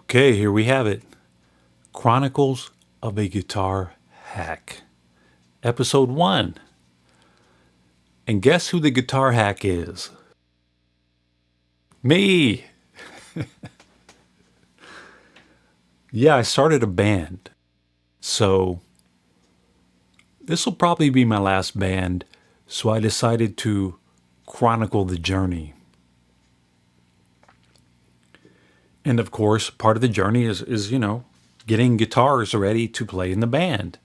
Okay, here we have it. Chronicles of a Guitar Hack. Episode 1. And guess who the guitar hack is? Me! Yeah, I started a band. So, this will probably be my last band. So I decided to chronicle the journey. And of course, part of the journey is getting guitars ready to play in the band.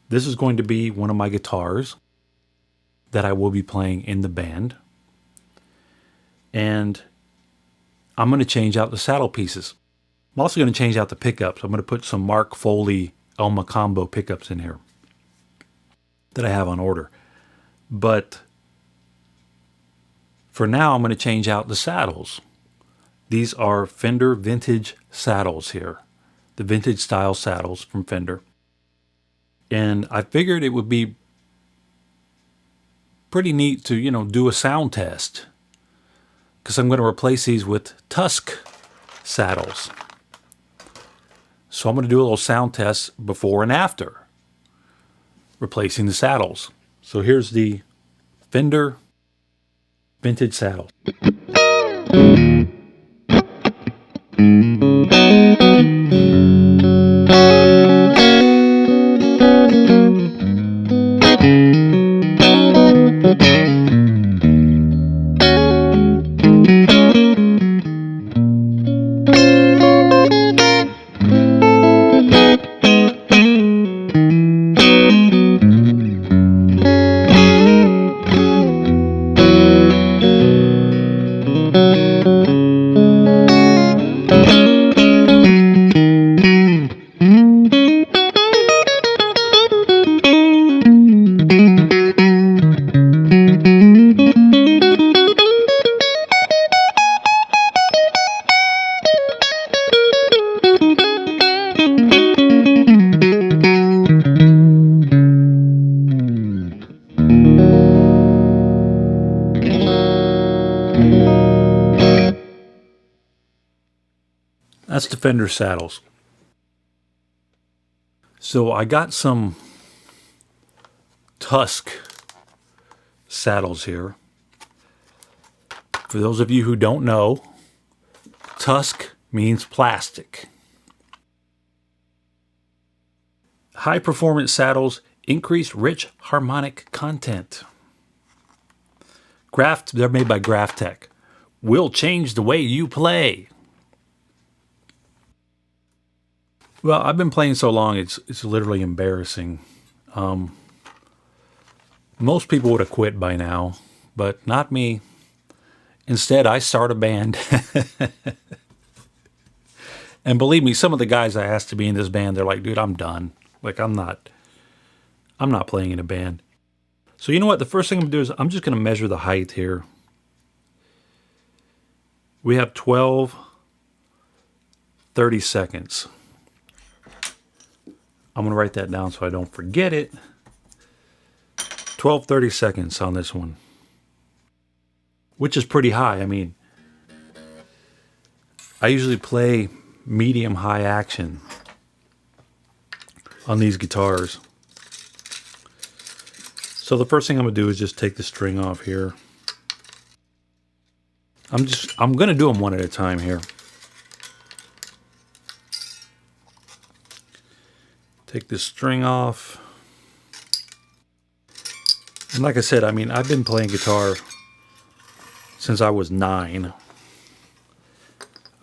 This is going to be one of my guitars that I will be playing in the band. And I'm going to change out the saddle pieces. I'm also going to change out the pickups. I'm going to put some Mark Foley Elma Combo pickups in here that I have on order. But for now, I'm going to change out the saddles. These are Fender vintage saddles here. The vintage style saddles from Fender. And I figured it would be pretty neat to, do a sound test. Because I'm going to replace these with Tusk saddles. So I'm going to do a little sound test before and after replacing the saddles. So here's the Fender vintage saddle. That's the Fender saddles. So I got some Tusk saddles here. For those of you who don't know, Tusk means plastic. High performance saddles increase rich harmonic content. They're made by Tech. Will change the way you play. Well, I've been playing so long, it's literally embarrassing. Most people would have quit by now, but not me. Instead, I start a band. And believe me, some of the guys I asked to be in this band, they're like, dude, I'm done. Like, I'm not playing in a band. So you know what? The first thing I'm going to do is I'm just going to measure the height here. We have 12 30 seconds. I'm going to write that down so I don't forget it. 12 30 seconds on this one. Which is pretty high. I mean, I usually play medium high action on these guitars. So the first thing I'm going to do is just take the string off here. I'm going to do them one at a time here. Take this string off. And like I said, I mean, I've been playing guitar since I was 9.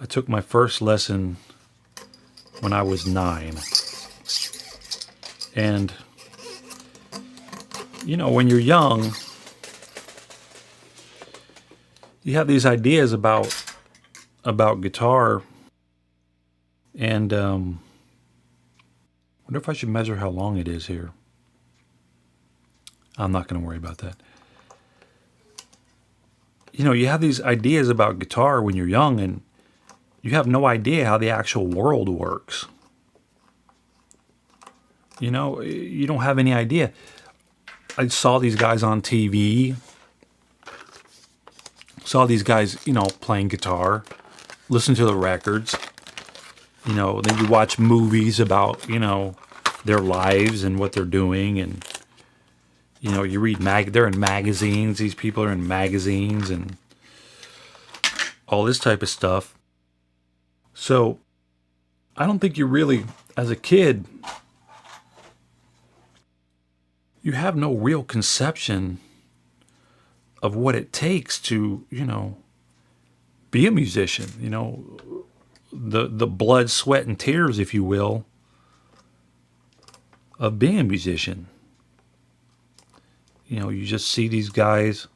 I took my first lesson when I was 9. And, when you're young, you have these ideas about guitar. And, wonder if I should measure how long it is here. I'm not going to worry about that. You have these ideas about guitar when you're young, and you have no idea how the actual world works. You don't have any idea. I saw these guys on TV. Saw these guys, playing guitar. listen to the records. Then you watch movies about, their lives and what they're doing. And, you read they're in magazines. These people are in magazines and all this type of stuff. So I don't think you really, as a kid, you have no real conception of what it takes to, be a musician. The blood, sweat, and tears, if you will, of being a musician. You just see these guys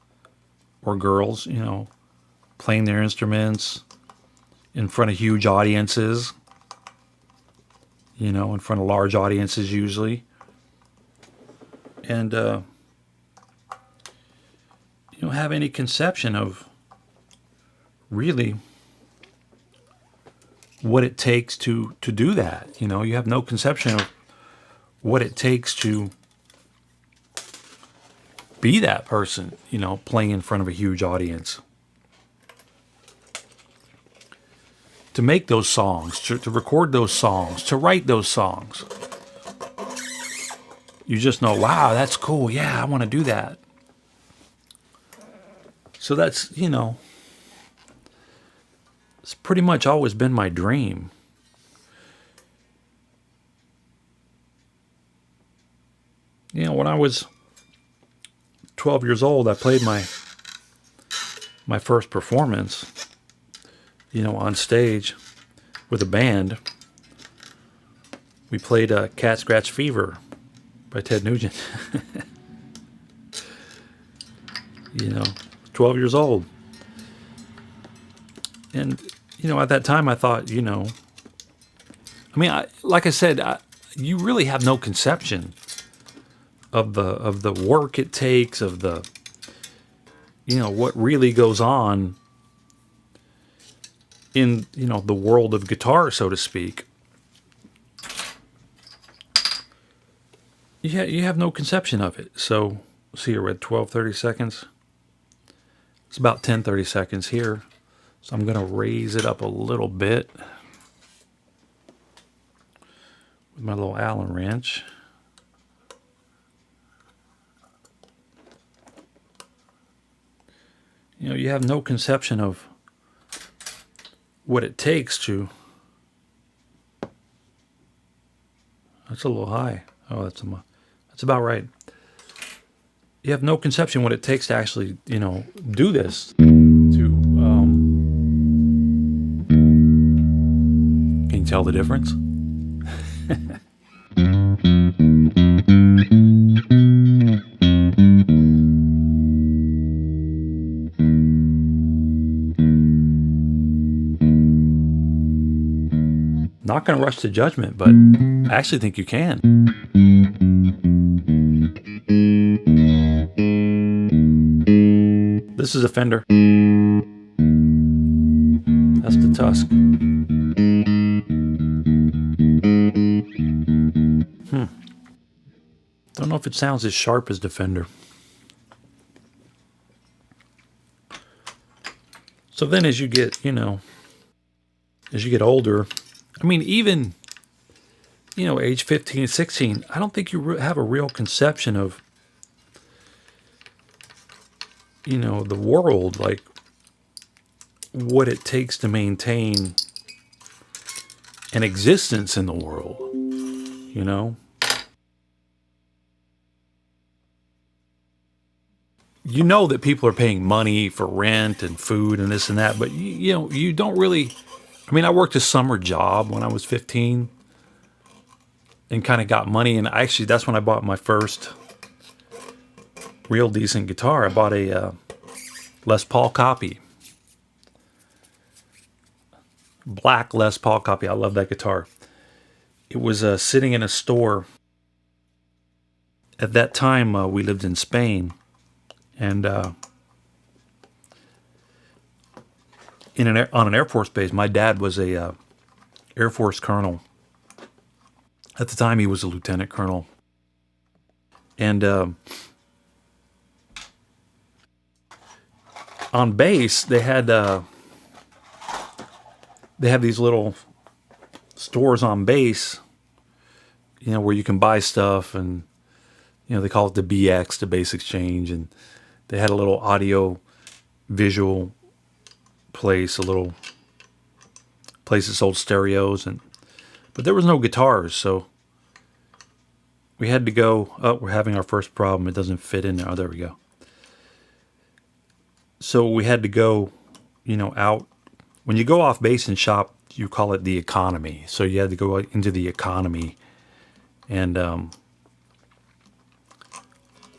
or girls, playing their instruments in front of huge audiences, in front of large audiences usually. And you don't have any conception of really what it takes to do that. You have no conception of what it takes to be that person, playing in front of a huge audience. To make those songs, to record those songs, to write those songs. You just know, wow, that's cool. Yeah, I want to do that. So that's, it's pretty much always been my dream. When I was 12 years old, I played my first performance, on stage with a band. We played Cat Scratch Fever by Ted Nugent. 12 years old. And, at that time I thought, like I said, you really have no conception of the work it takes, of the, what really goes on in, the world of guitar, so to speak. You have no conception of it. So, see, we're at 12:30 seconds. It's about 10:30 seconds here. So I'm going to raise it up a little bit with my little Allen wrench. You have no conception of what it takes to... That's a little high. Oh, that's about right. You have no conception what it takes to actually, do this. Can you tell the difference? Not going to rush to judgment, but I actually think you can. This is a Fender. That's the Tusk. Don't know if it sounds as sharp as the Fender. So then as you get, as you get older, even, age 15, 16, I don't think you have a real conception of, the world, like what it takes to maintain an existence in the world, that people are paying money for rent and food and this and that, but you don't really... I worked a summer job when I was 15 and kind of got money, and actually that's when I bought my first real decent guitar. I bought a Les Paul copy. Black Les Paul copy. I love that guitar. It was sitting in a store. At that time, we lived in Spain, and on an Air Force base. My dad was a Air Force colonel. At the time, he was a lieutenant colonel. And on base, they had they have these little stores on base, where you can buy stuff, and they call it the BX, the Base Exchange, and they had a little audio visual place, a little place that sold stereos, but there was no guitars, so we had to go. Oh, we're having our first problem. It doesn't fit in there. Oh, there we go. So we had to go, out. When you go off base and shop, you call it the economy. So you had to go into the economy and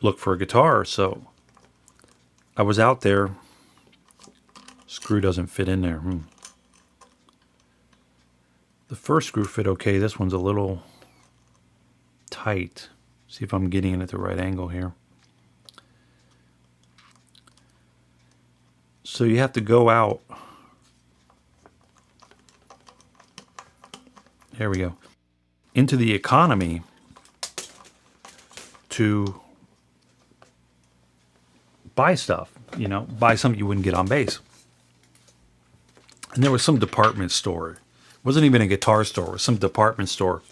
look for a guitar. So I was out there. Screw doesn't fit in there. The first screw fit okay. This one's a little tight. See if I'm getting it at the right angle here. So you have to go out. There we go. Into the economy to buy stuff, buy something you wouldn't get on base. And there was some department store. It wasn't even a guitar store. It was some department store.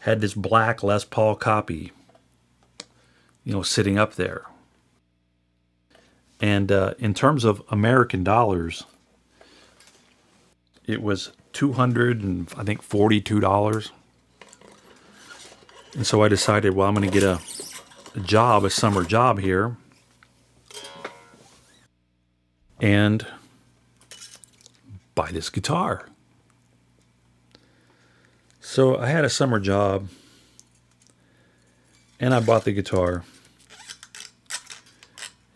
Had this black Les Paul copy, sitting up there. And in terms of American dollars, it was $242. And so I decided, well, I'm going to get a summer job here, and buy this guitar. So I had a summer job, and I bought the guitar.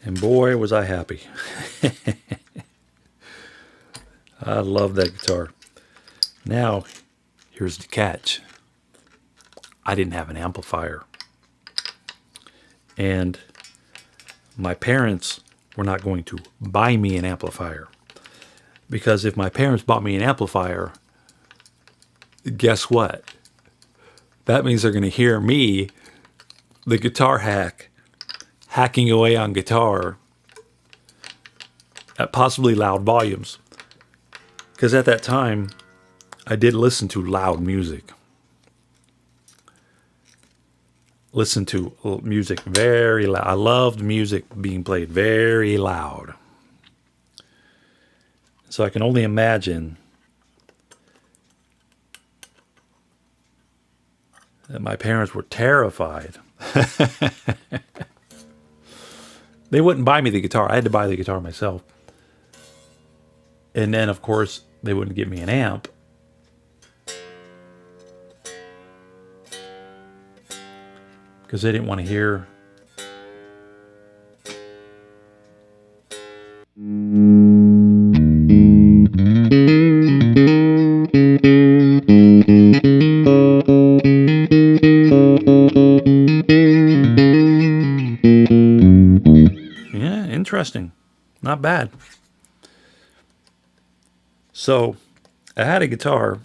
And boy, was I happy. I love that guitar. Now, here's the catch. I didn't have an amplifier. And my parents were not going to buy me an amplifier. Because if my parents bought me an amplifier, guess what? That means they're going to hear me, the guitar hack, hacking away on guitar at possibly loud volumes. Because at that time, I did listen to loud music. Listen to music very loud. I loved music being played very loud. So I can only imagine that my parents were terrified. They wouldn't buy me the guitar. I had to buy the guitar myself. And then, of course, they wouldn't give me an amp. Because they didn't want to hear. Yeah, interesting. Not bad. So, I had a guitar,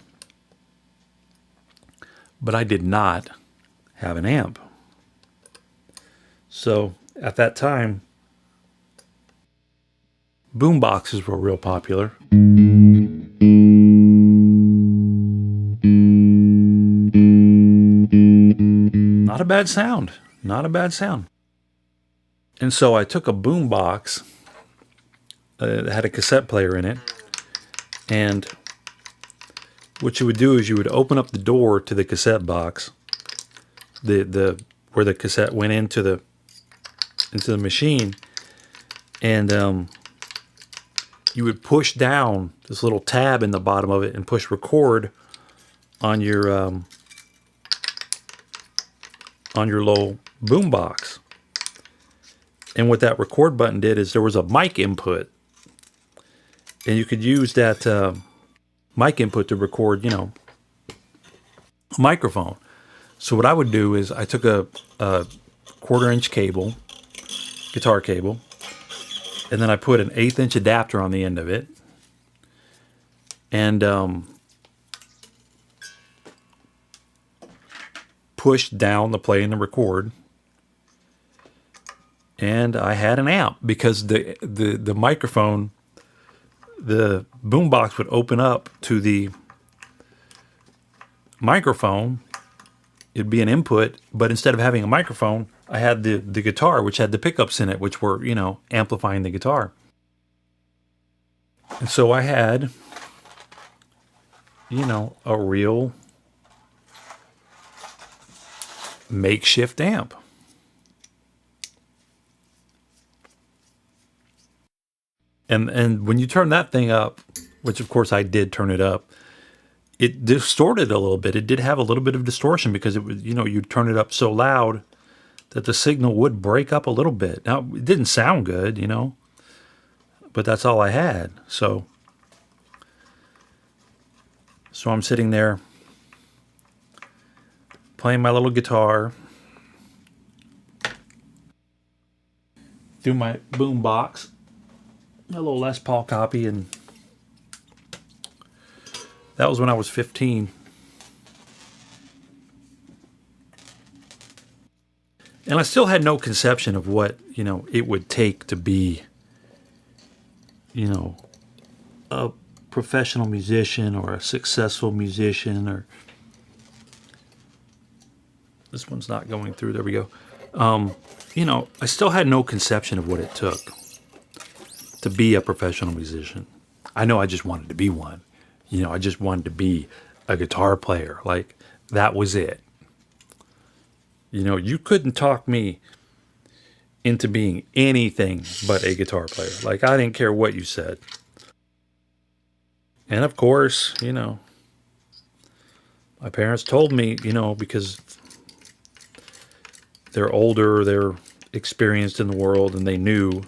but I did not have an amp. So, at that time, boom boxes were real popular. Not a bad sound. Not a bad sound. And so I took a boom box that had a cassette player in it, and what you would do is you would open up the door to the cassette box, the where the cassette went into the machine, and you would push down this little tab in the bottom of it and push record on your little boom box. And what that record button did is there was a mic input, and you could use that mic input to record, a microphone. So what I would do is I took a 1/4-inch cable, guitar cable, and then I put an 1/8-inch adapter on the end of it, and pushed down the play and the record, and I had an amp because the microphone the boombox would open up to the microphone. It'd be an input, but instead of having a microphone, I had the guitar, which had the pickups in it, which were, amplifying the guitar. And so I had, a real makeshift amp. And when you turn that thing up, which of course I did turn it up, it distorted a little bit. It did have a little bit of distortion because it was, you'd turn it up so loud that the signal would break up a little bit. Now, it didn't sound good, but that's all I had. So I'm sitting there playing my little guitar through my boom box, a little Les Paul copy, and that was when I was 15. And I still had no conception of what, it would take to be, a professional musician or a successful musician. Or this one's not going through. There we go. I still had no conception of what it took to be a professional musician. I know I just wanted to be one. I just wanted to be a guitar player. Like, that was it. You couldn't talk me into being anything but a guitar player. Like, I didn't care what you said. And of course, my parents told me, because they're older, they're experienced in the world, and they knew,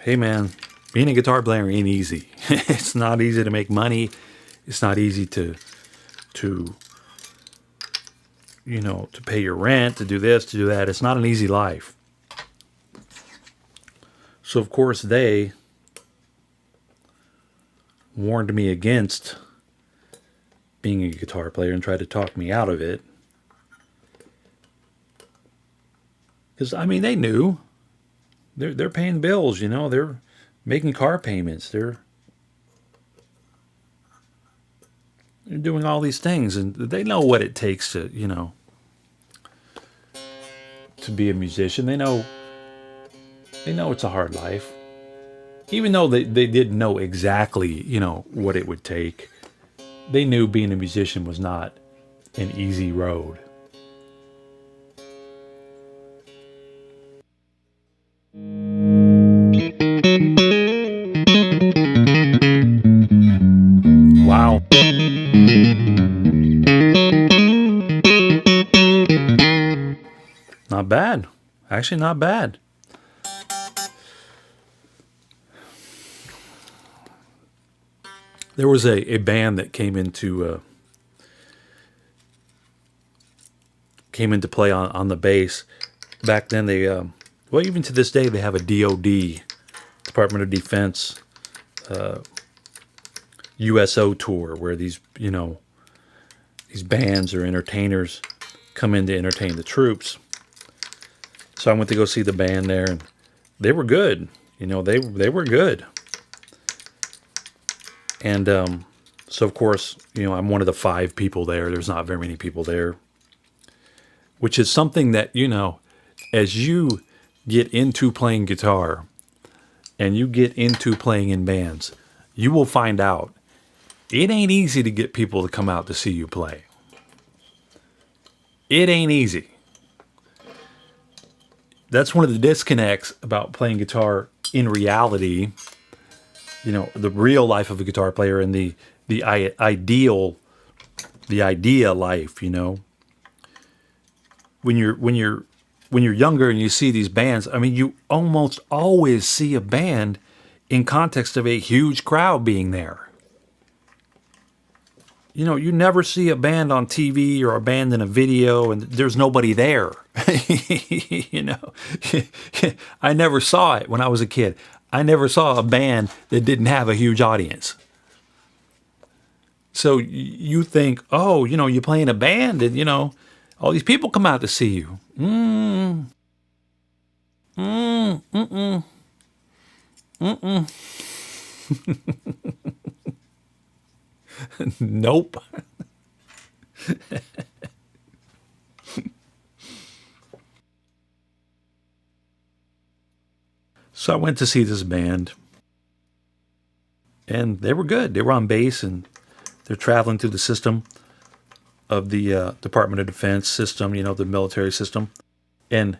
hey man, being a guitar player ain't easy. It's not easy to make money. It's not easy to pay your rent, to do this, to do that. It's not an easy life. So of course they warned me against being a guitar player and tried to talk me out of it. Because, they knew. They're paying bills, They're making car payments. They're doing all these things. And they know what it takes to, to be a musician. They know it's a hard life. Even though they didn't know exactly, what it would take. They knew being a musician was not an easy road. Wow. Not bad. Actually, not bad. There was a band that came into play on the bass. Back then, they even to this day, they have a DoD, Department of Defense, USO tour where these bands or entertainers come in to entertain the troops. So I went to go see the band there, and they were good. They were good. And so of course, I'm one of the 5 people there. There's not very many people there, which is something that, as you get into playing guitar and you get into playing in bands, you will find out it ain't easy to get people to come out to see you play. It ain't easy. That's one of the disconnects about playing guitar in reality. The real life of a guitar player and the idea life. When you're younger and you see these bands, you almost always see a band in context of a huge crowd being there. You never see a band on TV or a band in a video and there's nobody there. I never saw it when I was a kid. I never saw a band that didn't have a huge audience. So you think, oh, you play in a band and, all these people come out to see you. Nope. So I went to see this band, and they were good. They were on base, and they're traveling through the system of the Department of Defense system, the military system. And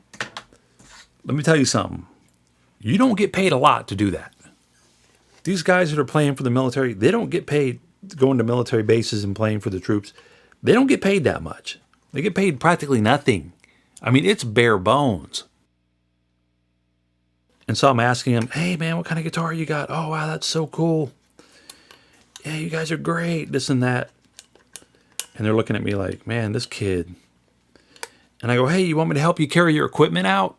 let me tell you something. You don't get paid a lot to do that. These guys that are playing for the military, they don't get paid going to military bases and playing for the troops. They don't get paid that much. They get paid practically nothing. I mean, it's bare bones. And so I'm asking him, hey, man, what kind of guitar you got? Oh, wow, that's so cool. Yeah, you guys are great, this and that. And they're looking at me like, man, this kid. And I go, hey, you want me to help you carry your equipment out?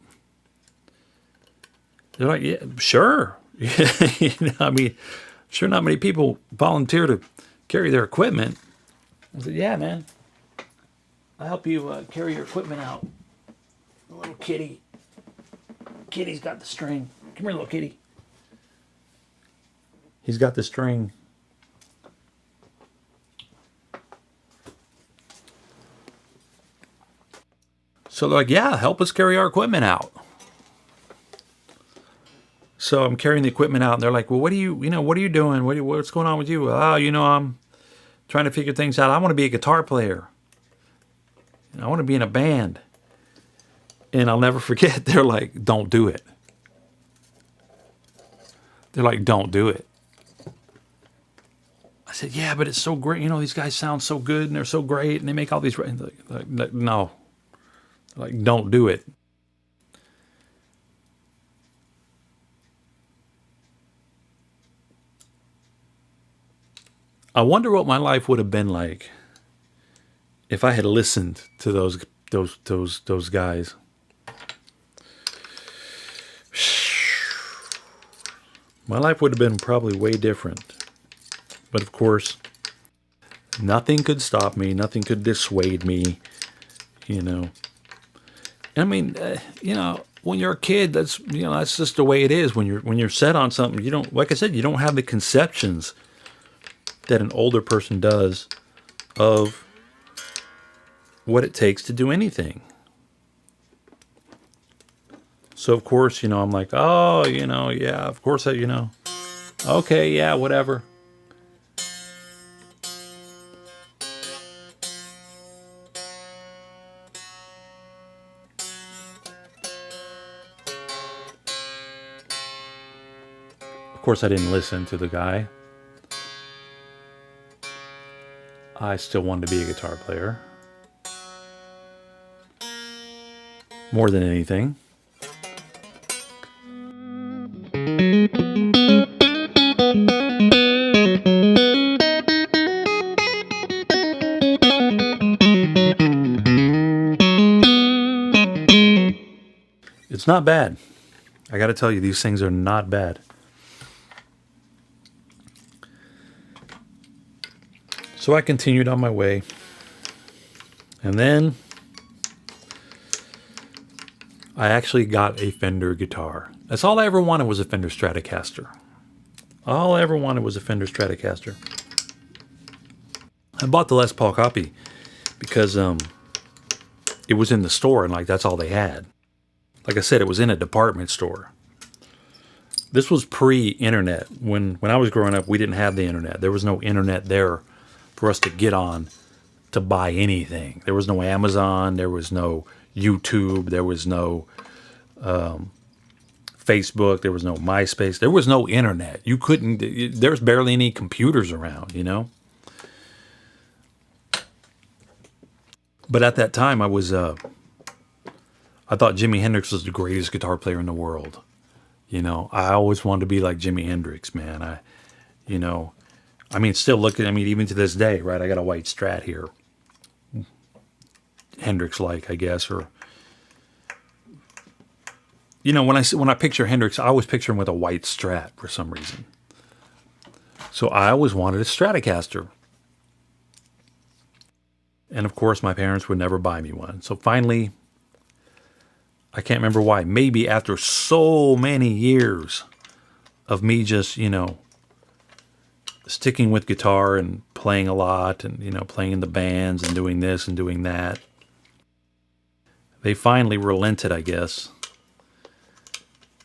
They're like, yeah, sure. I mean, sure not many people volunteer to carry their equipment. I said, yeah, man. I'll help you carry your equipment out. The little kitty. Kitty's got the string. Come here, little kitty. He's got the string. So they're like, yeah, help us carry our equipment out. So I'm carrying the equipment out, and they're like, well, what are you doing? What's going on with you? Oh, I'm trying to figure things out. I want to be a guitar player. I want to be in a band. And I'll never forget, they're like, don't do it. They're like, don't do it. I said, yeah, but it's so great. These guys sound so good, and they're so great, and they make all these... Like, no. Like, don't do it. I wonder what my life would have been like if I had listened to those guys. My life would have been probably way different. But of course, nothing could stop me. Nothing could dissuade me. I mean, when you're a kid, that's just the way it is. When you're set on something, you don't, like I said, you don't have the conceptions that an older person does of what it takes to do anything. So of course, I'm like, oh, yeah, of course, okay, yeah, whatever. Of course, I didn't listen to the guy. I still wanted to be a guitar player. More than anything. It's not bad. I got to tell you, these things are not bad. So I continued on my way. And then I actually got a Fender guitar. That's all I ever wanted, was a Fender Stratocaster. All I ever wanted was a Fender Stratocaster. I bought the Les Paul copy because it was in the store, and that's all they had. Like I said, it was in a department store. This was pre-internet. When I was growing up, we didn't have the internet. There was no internet there for us to get on to buy anything. There was no Amazon. There was no YouTube. There was no Facebook. There was no MySpace. There was no internet. You couldn't. There was barely any computers around, But at that time, I thought Jimi Hendrix was the greatest guitar player in the world. I always wanted to be like Jimi Hendrix, man. Still looking, even to this day, right? I got a white Strat here. Hendrix-like, I guess, or... when I picture Hendrix, I always picture him with a white Strat for some reason. So I always wanted a Stratocaster. And of course, my parents would never buy me one. So finally, I can't remember why. Maybe after so many years of me just, sticking with guitar and playing a lot and, playing in the bands and doing this and doing that. They finally relented, I guess,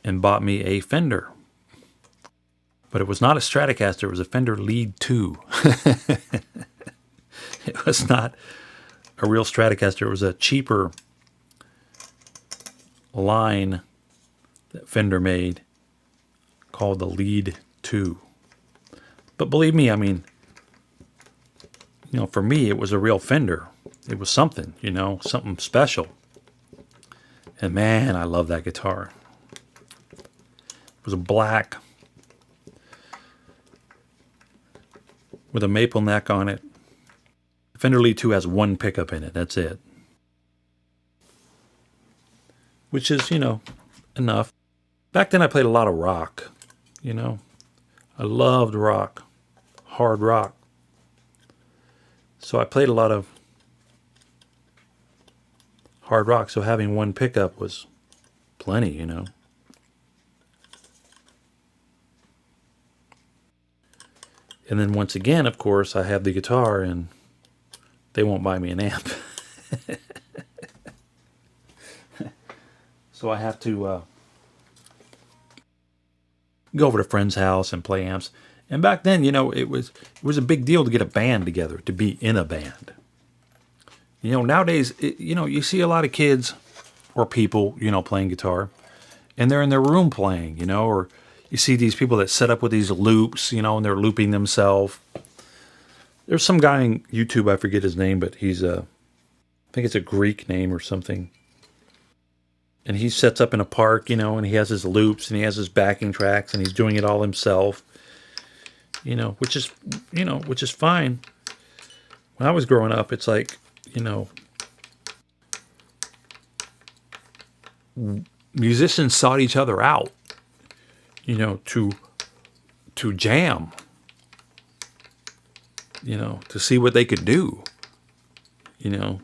and bought me a Fender. But it was not a Stratocaster, it was a Fender Lead 2. It was not a real Stratocaster, it was a cheaper line that Fender made called the Lead 2. But believe me, I mean, for me, it was a real Fender. It was something, something special. And man, I love that guitar. It was a black with a maple neck on it. Fender Lead 2 has one pickup in it. That's it. Which is, enough. Back then I played a lot of rock, I loved rock, hard rock. So I played a lot of hard rock, so having one pickup was plenty, And then once again, of course, I have the guitar and they won't buy me an amp. So I have to go over to a friend's house and play amps. And back then, it was a big deal to get a band together, to be in a band. Nowadays, you see a lot of kids or people, playing guitar, and they're in their room playing, or you see these people that set up with these loops, and they're looping themselves. There's some guy on YouTube, I forget his name, but I think it's a Greek name or something. And he sets up in a park, and he has his loops and he has his backing tracks and he's doing it all himself, which is fine. When I was growing up, it's like, musicians sought each other out, to jam, to see what they could do, to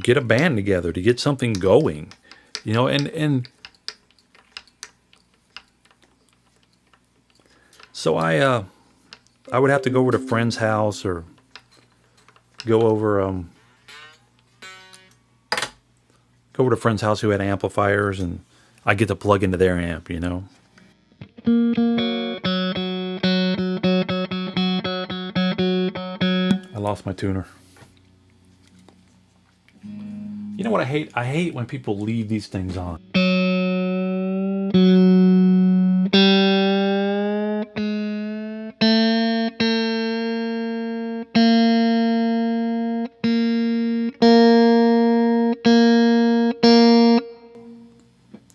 get a band together, to get something going, and so I would have to go over to a friend's house or go over to a friend's house who had amplifiers, and I get to plug into their amp, I lost my tuner. You know what I hate? I hate when people leave these things on.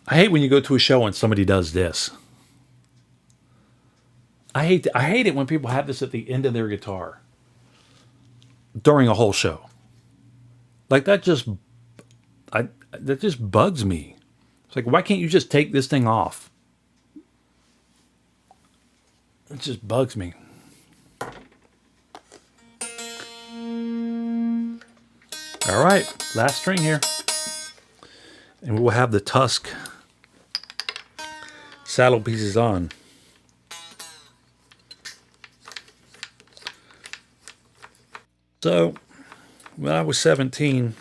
I hate when you go to a show and somebody does this. I hate it when people have this at the end of their guitar during a whole show. Like that just bugs me. It's like, why can't you just take this thing off? It just bugs me. All right, last string here. And we will have the Tusk saddle pieces on. So, when I was 17,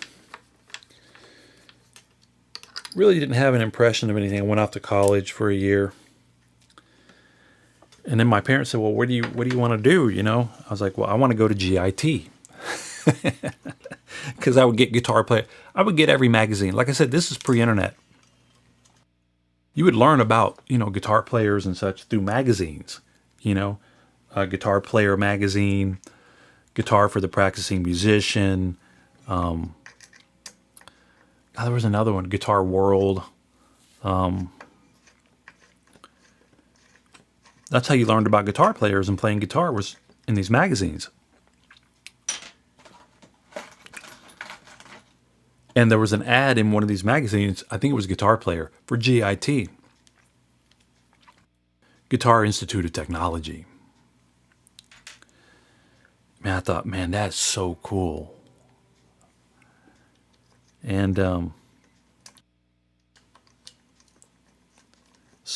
really didn't have an impression of anything. I went off to college for a year. And then my parents said, well, what do you want to do? I was like, well, I want to go to GIT. Because I would get guitar player. I would get every magazine. Like I said, this is pre-internet. You would learn about, guitar players and such through magazines. Guitar Player magazine, Guitar for the Practicing Musician. There was another one, Guitar World. That's how you learned about guitar players and playing guitar, was in these magazines. And there was an ad in one of these magazines, I think it was Guitar Player, for GIT. Guitar Institute of Technology. Man, I thought, man, that's so cool. And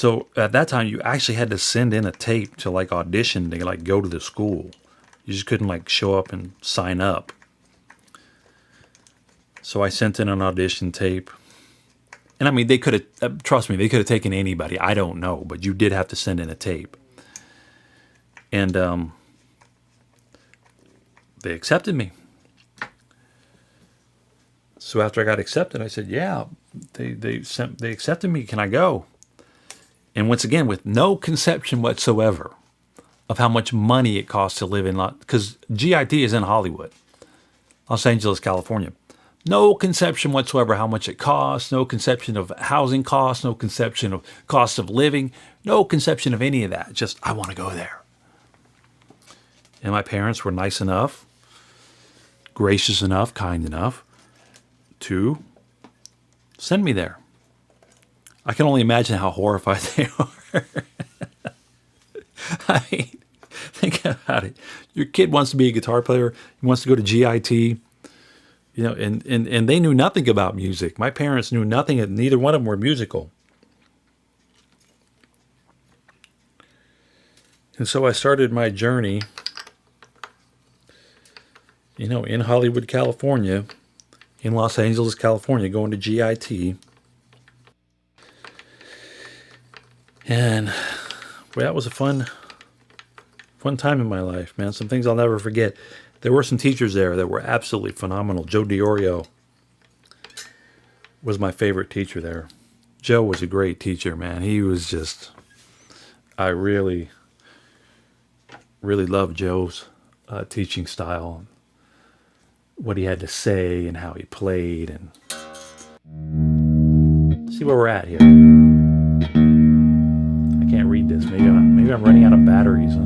So at that time, you actually had to send in a tape to like audition to like go to the school. You just couldn't like show up and sign up. So I sent in an audition tape. And I mean, they could have, trust me, they could have taken anybody. I don't know, but you did have to send in a tape. And they accepted me. So after I got accepted, I said, yeah, they accepted me. Can I go? And once again, with no conception whatsoever of how much money it costs to live in, because GIT is in Hollywood, Los Angeles, California. No conception whatsoever how much it costs, no conception of housing costs, no conception of cost of living, no conception of any of that. Just, I want to go there. And my parents were nice enough, gracious enough, kind enough to send me there. I can only imagine how horrified they are. I mean, think about it. Your kid wants to be a guitar player. He wants to go to GIT. You know, and they knew nothing about music. My parents knew nothing. And neither one of them were musical. And so I started my journey, you know, in Hollywood, California, in Los Angeles, California, going to GIT. And well, that was a fun time in my life, man. Some things I'll never forget. There were some teachers there that were absolutely phenomenal. Joe DiOrio was my favorite teacher there. Joe was a great teacher, man. He was just, I really, really loved Joe's teaching style, what he had to say and how he played. And see where we're at here. I can't read this. Maybe I'm running out of batteries. Huh?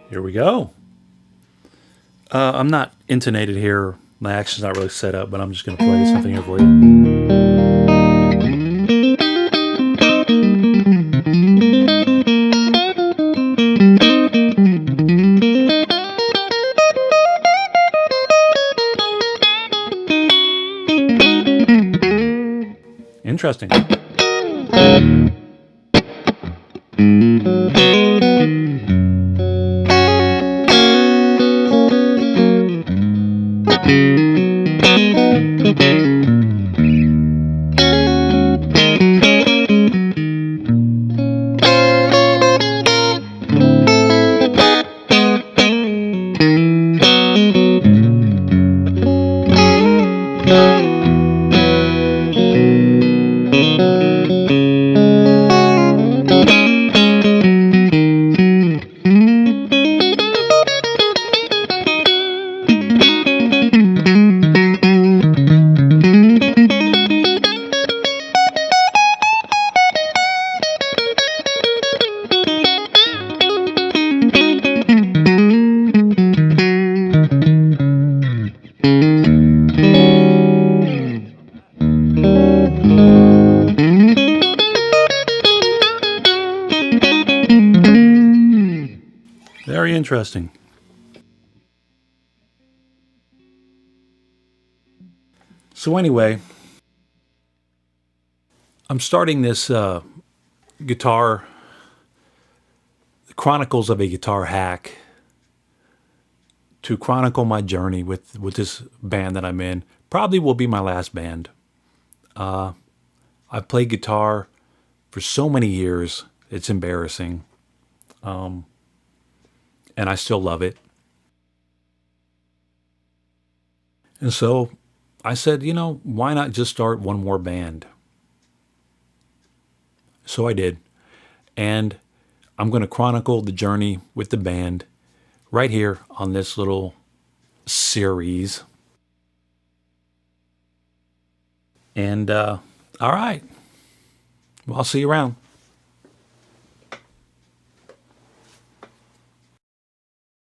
Here we go. I'm not intonated here. My action's not really set up, but I'm just going to play something here for you. Interesting. Very interesting. So anyway, I'm starting this guitar, Chronicles of a Guitar Hack, to chronicle my journey with this band that I'm in. Probably will be my last band. I've played guitar for so many years, it's embarrassing. And I still love it. And so I said, you know, why not just start one more band? So I did. and I'm going to chronicle the journey with the band right here on this little series. And all right, well, I'll see you around.